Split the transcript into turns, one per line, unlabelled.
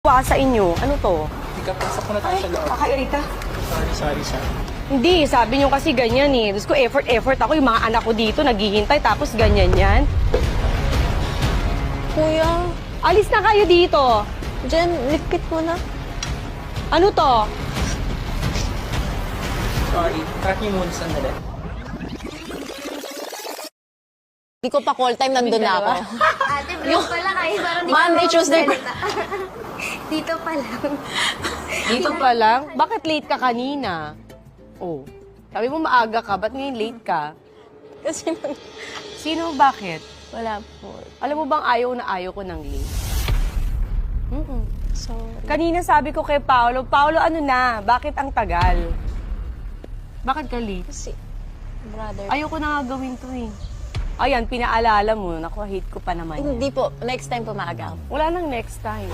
Sa inyo, ano to?
Pasok na tayo sa loob.
Kakairita.
Sorry.
Hindi, sabi nyo kasi ganyan eh. Tapos ko effort ako, yung mga anak ko dito naghihintay, tapos ganyan yan.
Kuya,
Alis na kayo dito.
Jen, likpit mo na.
Ano to?
Sorry. Track niyo muna sandali.
Hindi ko pa call time, nandun na ako.
Ate, vlog pala kayo. Parang
Monday, Tuesday.
Dito pa lang.
Dito pa lang? Bakit late ka kanina? Oh, sabi mo maaga ka, ba't ngayon late ka?
Kasi
Sino, bakit?
wala po.
Alam mo bang ayaw ko ng late?
Sorry.
Kanina sabi ko kay Paolo, ano na, bakit ang tagal? Bakit ka late?
Kasi, brother.
Ayoko na nga gawin to eh. Ayan, pinaalala mo. Naku, hate ko pa naman yan.
Hindi po. Next time po maaga ako.
Wala nang next time.